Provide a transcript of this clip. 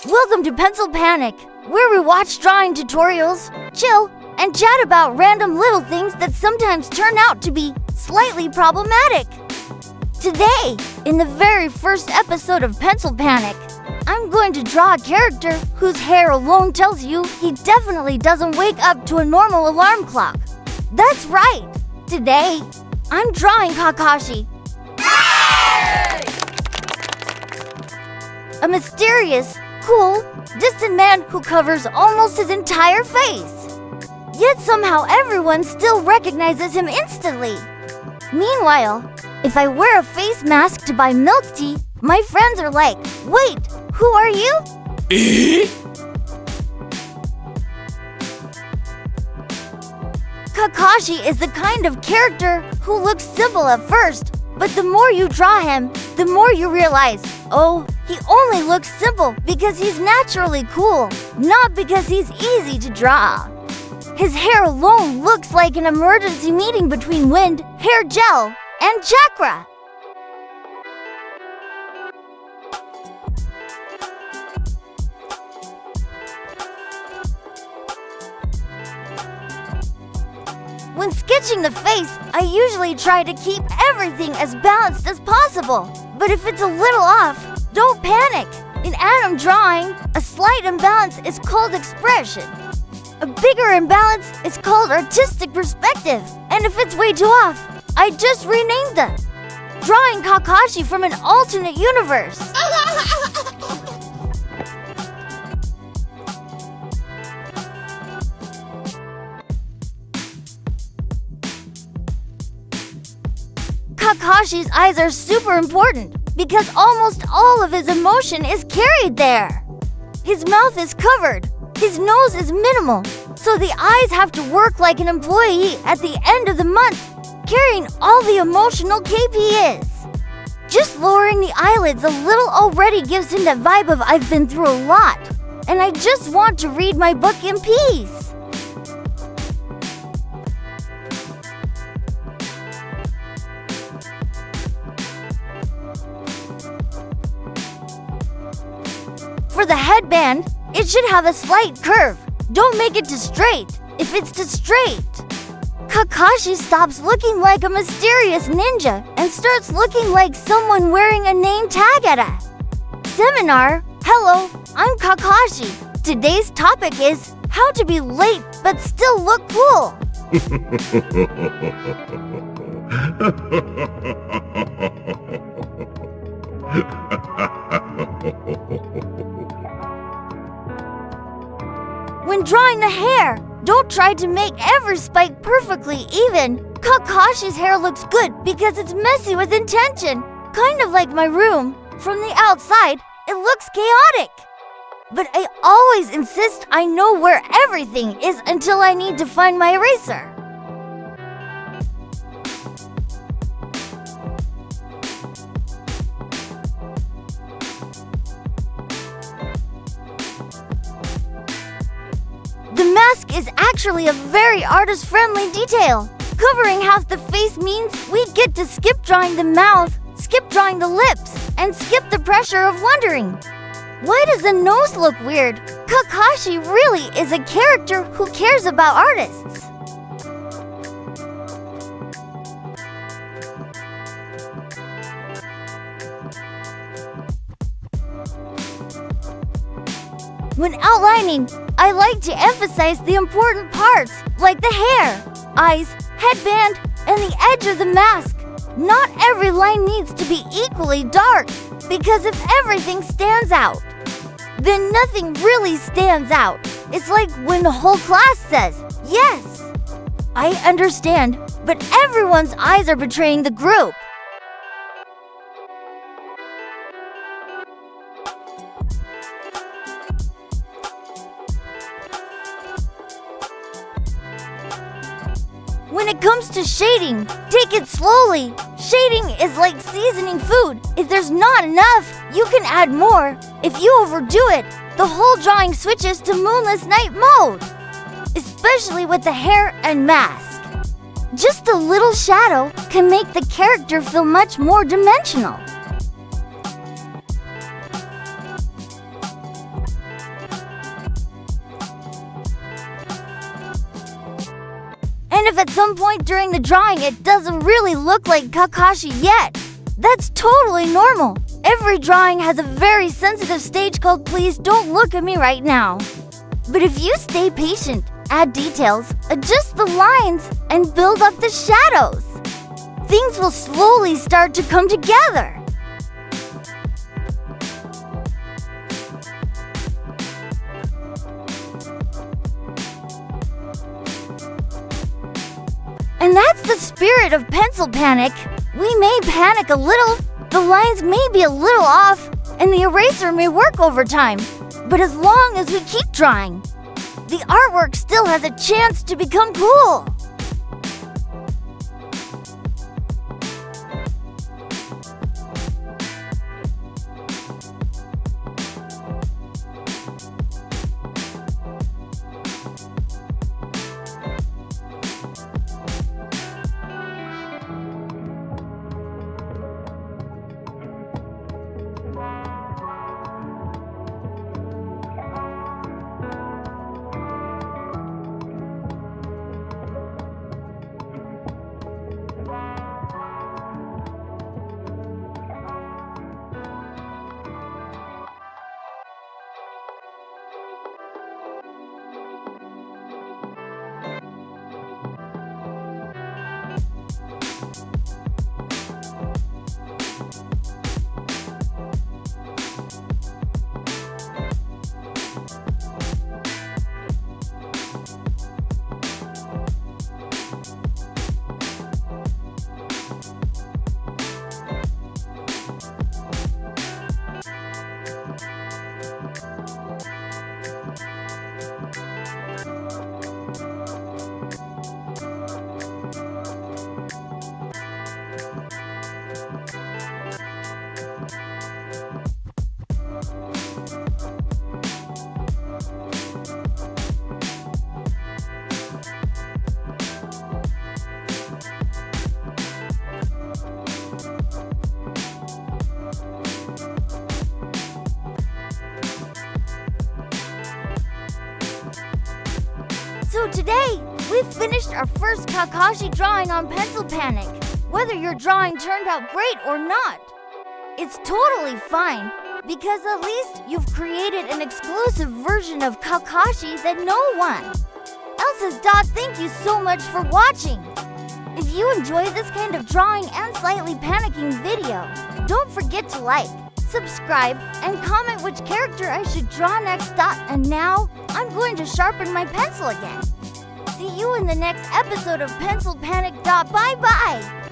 Welcome to Pencil Panic, where we watch drawing tutorials, chill, and chat about random little things that sometimes turn out to be slightly problematic. Today, in the very first episode of Pencil Panic, I'm going to draw a character whose hair alone tells you he definitely doesn't wake up to a normal alarm clock. That's right! Today, I'm drawing Kakashi. A mysterious, cool, distant man who covers almost his entire face. Yet somehow everyone still recognizes him instantly. Meanwhile, if I wear a face mask to buy milk tea, my friends are like, "Wait, who are you?" Kakashi is the kind of character who looks simple at first, but the more you draw him, the more you realize, oh, he only looks simple because he's naturally cool, not because he's easy to draw. His hair alone looks like an emergency meeting between wind, hair gel, and chakra. When sketching the face, I usually try to keep everything as balanced as possible. But if it's a little off, don't panic. In animedrawing, a slight imbalance is called expression. A bigger imbalance is called artistic perspective. And if it's way too off, I just renamed them. Drawing Kakashi from an alternate universe. Kakashi's eyes are super important because almost all of his emotion is carried there. His mouth is covered, his nose is minimal, so the eyes have to work like an employee at the end of the month, carrying all the emotional KPIs. Just lowering the eyelids a little already gives him that vibe of I've been through a lot, and I just want to read my book in peace. For the headband, it should have a slight curve. Don't make it too straight. If it's too straight, Kakashi stops looking like a mysterious ninja and starts looking like someone wearing a name tag at a seminar. Hello, I'm Kakashi. Today's topic is how to be late but still look cool. When drawing the hair, don't try to make every spike perfectly even. Kakashi's hair looks good because it's messy with intention. Kind of like my room. From the outside, it looks chaotic. But I always insist I know where everything is until I need to find my eraser. The mask is actually a very artist-friendly detail. Covering half the face means we get to skip drawing the mouth, skip drawing the lips, and skip the pressure of wondering, why does the nose look weird? Kakashi really is a character who cares about artists. When outlining, I like to emphasize the important parts, like the hair, eyes, headband, and the edge of the mask. Not every line needs to be equally dark, because if everything stands out, then nothing really stands out. It's like when the whole class says, "Yes, I understand," but everyone's eyes are betraying the group. When it comes to shading, take it slowly. Shading is like seasoning food. If there's not enough, you can add more. If you overdo it, the whole drawing switches to moonless night mode. Especially with the hair and mask. Just a little shadow can make the character feel much more dimensional. And if at some point during the drawing it doesn't really look like Kakashi yet, that's totally normal. Every drawing has a very sensitive stage called "Please don't look at me right now." But if you stay patient, add details, adjust the lines, and build up the shadows, things will slowly start to come together. And that's the spirit of pencil panic. We may panic a little, the lines may be a little off, and the eraser may work overtime. But as long as we keep drawing, the artwork still has a chance to become cool. So today, we've finished our first Kakashi drawing on Pencil Panic. Whether your drawing turned out great or not, it's totally fine, because at least you've created an exclusive version of Kakashi that no one else has done. Thank you so much for watching. If you enjoy this kind of drawing and slightly panicking video, don't forget to like, subscribe, and comment which character I should draw next. And now, I'm going to sharpen my pencil again. See you in the next episode of Pencil Panic. Bye bye!